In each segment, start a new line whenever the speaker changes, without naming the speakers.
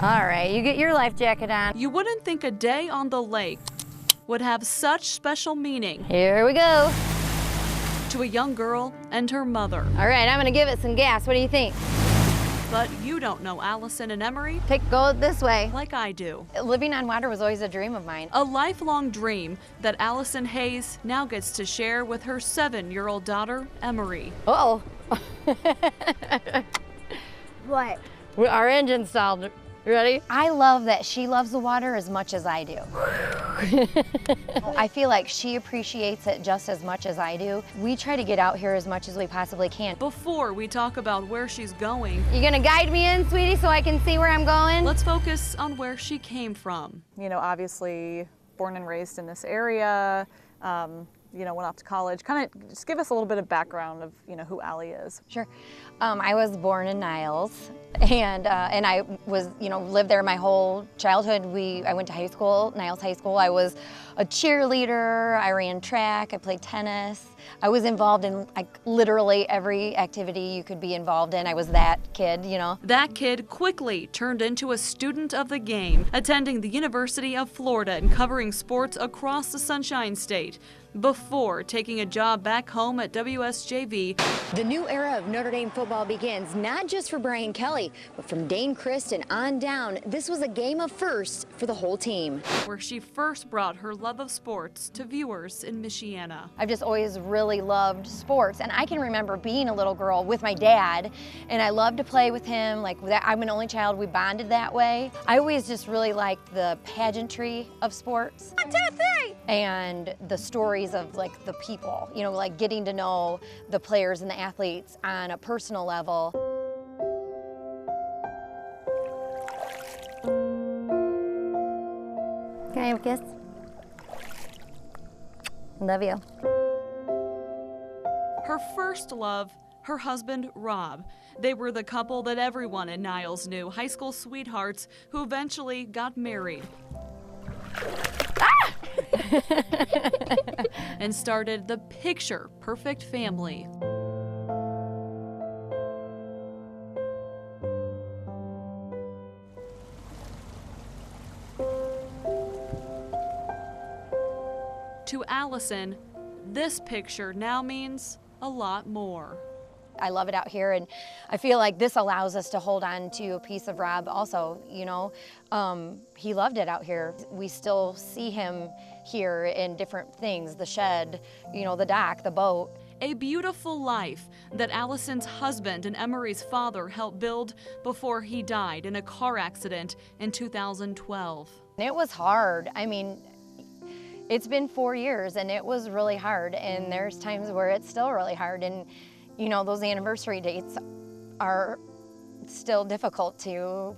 All right, you get your life jacket on.
You wouldn't think a day on the lake would have such special meaning
Here we go.
to a young girl and her mother.
All right, I'm gonna give it some gas. What do you think?
But you don't know Allison and Emery
Go this way.
like I do.
Living on water was always a dream of mine.
A lifelong dream that Allison Hayes now gets to share with her 7-year-old daughter, Emery.
Uh-oh.
What?
Our engine's stalled. You ready? I love that she loves the water as much as I do. I feel like she appreciates it just as much as I do. We try to get out here as much as we possibly can.
Before we talk about where she's going,
You gonna guide me in, sweetie, so I can see where I'm going?
let's focus on where she came from.
You know, obviously born and raised in this area, you know, went off to college. Kind of just give us a little bit of background of, you know, who Allie is.
Sure. I was born in Niles, and I was, you know, lived there my whole childhood. I went to high school, Niles High School. I was a cheerleader. I ran track. I played tennis. I was involved in like literally every activity you could be involved in. I was that kid, you know.
That kid quickly turned into a student of the game, attending the University of Florida and covering sports across the Sunshine State, before taking a job back home at WSJV.
The new era of Notre Dame football begins, not just for Brian Kelly, but from Dane Christ and on down. This was a game of firsts for the whole team.
Where she first brought her love of sports to viewers in Michiana.
I've just always really loved sports, and I can remember being a little girl with my dad, and I loved to play with him. Like that, I'm an only child, we bonded that way. I always just really liked the pageantry of sports. 1, 2, 3! And the stories of like the people, you know, like getting to know the players and the athletes on a personal level. Can I have a kiss? Love you.
Her first love, her husband, Rob. They were the couple that everyone in Niles knew, high school sweethearts who eventually got married. And started the picture-perfect family. To Allison, this picture now means a lot more.
I love it out here, and I feel like this allows us to hold on to a piece of Rob also, you know. He loved it out here. We still see him here in different things, the shed, you know, the dock, the boat.
A beautiful life that Allison's husband and Emery's father helped build before he died in a car accident in 2012.
It was hard. I mean, it's been 4 years, and it was really hard, and there's times where it's still really hard, and you know, those anniversary dates are still difficult to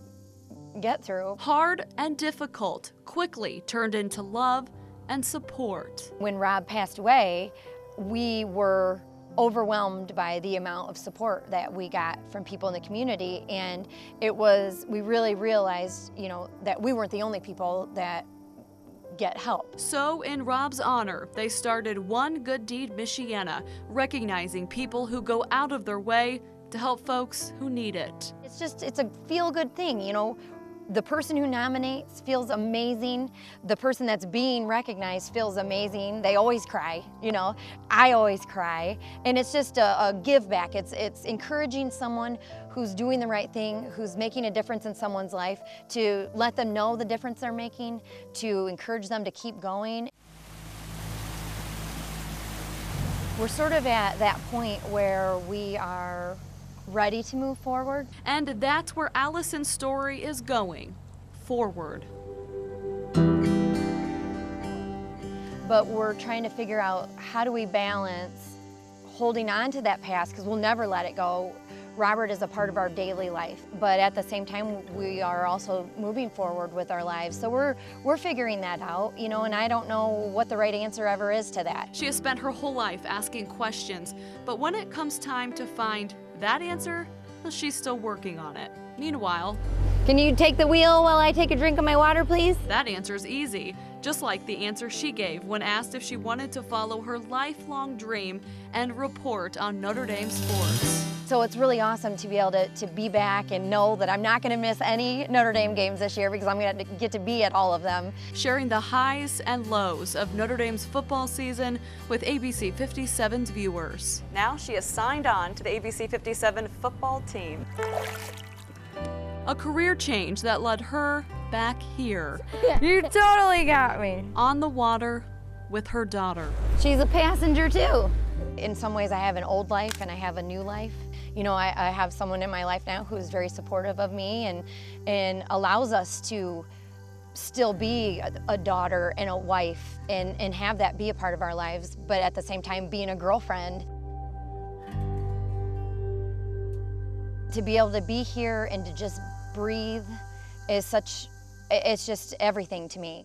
get through.
Hard and difficult quickly turned into love and support.
When Rob passed away, we were overwhelmed by the amount of support that we got from people in the community, and we really realized, you know, that we weren't the only people that get help.
So in Rob's honor, they started One Good Deed Michiana, recognizing people who go out of their way to help folks who need it.
It's a feel-good thing, you know. The person who nominates feels amazing. The person that's being recognized feels amazing. They always cry, you know. I always cry. And it's just a give back. It's encouraging someone who's doing the right thing, who's making a difference in someone's life, to let them know the difference they're making, to encourage them to keep going. We're sort of at that point where we are ready to move forward.
And that's where Allison's story is going, forward.
But we're trying to figure out, how do we balance holding on to that past, because we'll never let it go. Robert is a part of our daily life, but at the same time, we are also moving forward with our lives. So we're figuring that out, you know, and I don't know what the right answer ever is to that.
She has spent her whole life asking questions, but when it comes time to find that answer, well, she's still working on it. Meanwhile,
can you take the wheel while I take a drink of my water, please?
that answer's easy, just like the answer she gave when asked if she wanted to follow her lifelong dream and report on Notre Dame sports.
So it's really awesome to be able to be back and know that I'm not going to miss any Notre Dame games this year because I'm going to get to be at all of them.
Sharing the highs and lows of Notre Dame's football season with ABC 57's viewers. Now she is signed on to the ABC 57 football team. A career change that led her back here.
You totally got me.
On the water with her daughter.
She's a passenger too. In some ways I have an old life and I have a new life. You know, I have someone in my life now who's very supportive of me and allows us to still be a daughter and a wife and have that be a part of our lives, but at the same time being a girlfriend. To be able to be here and to just breathe is it's just everything to me.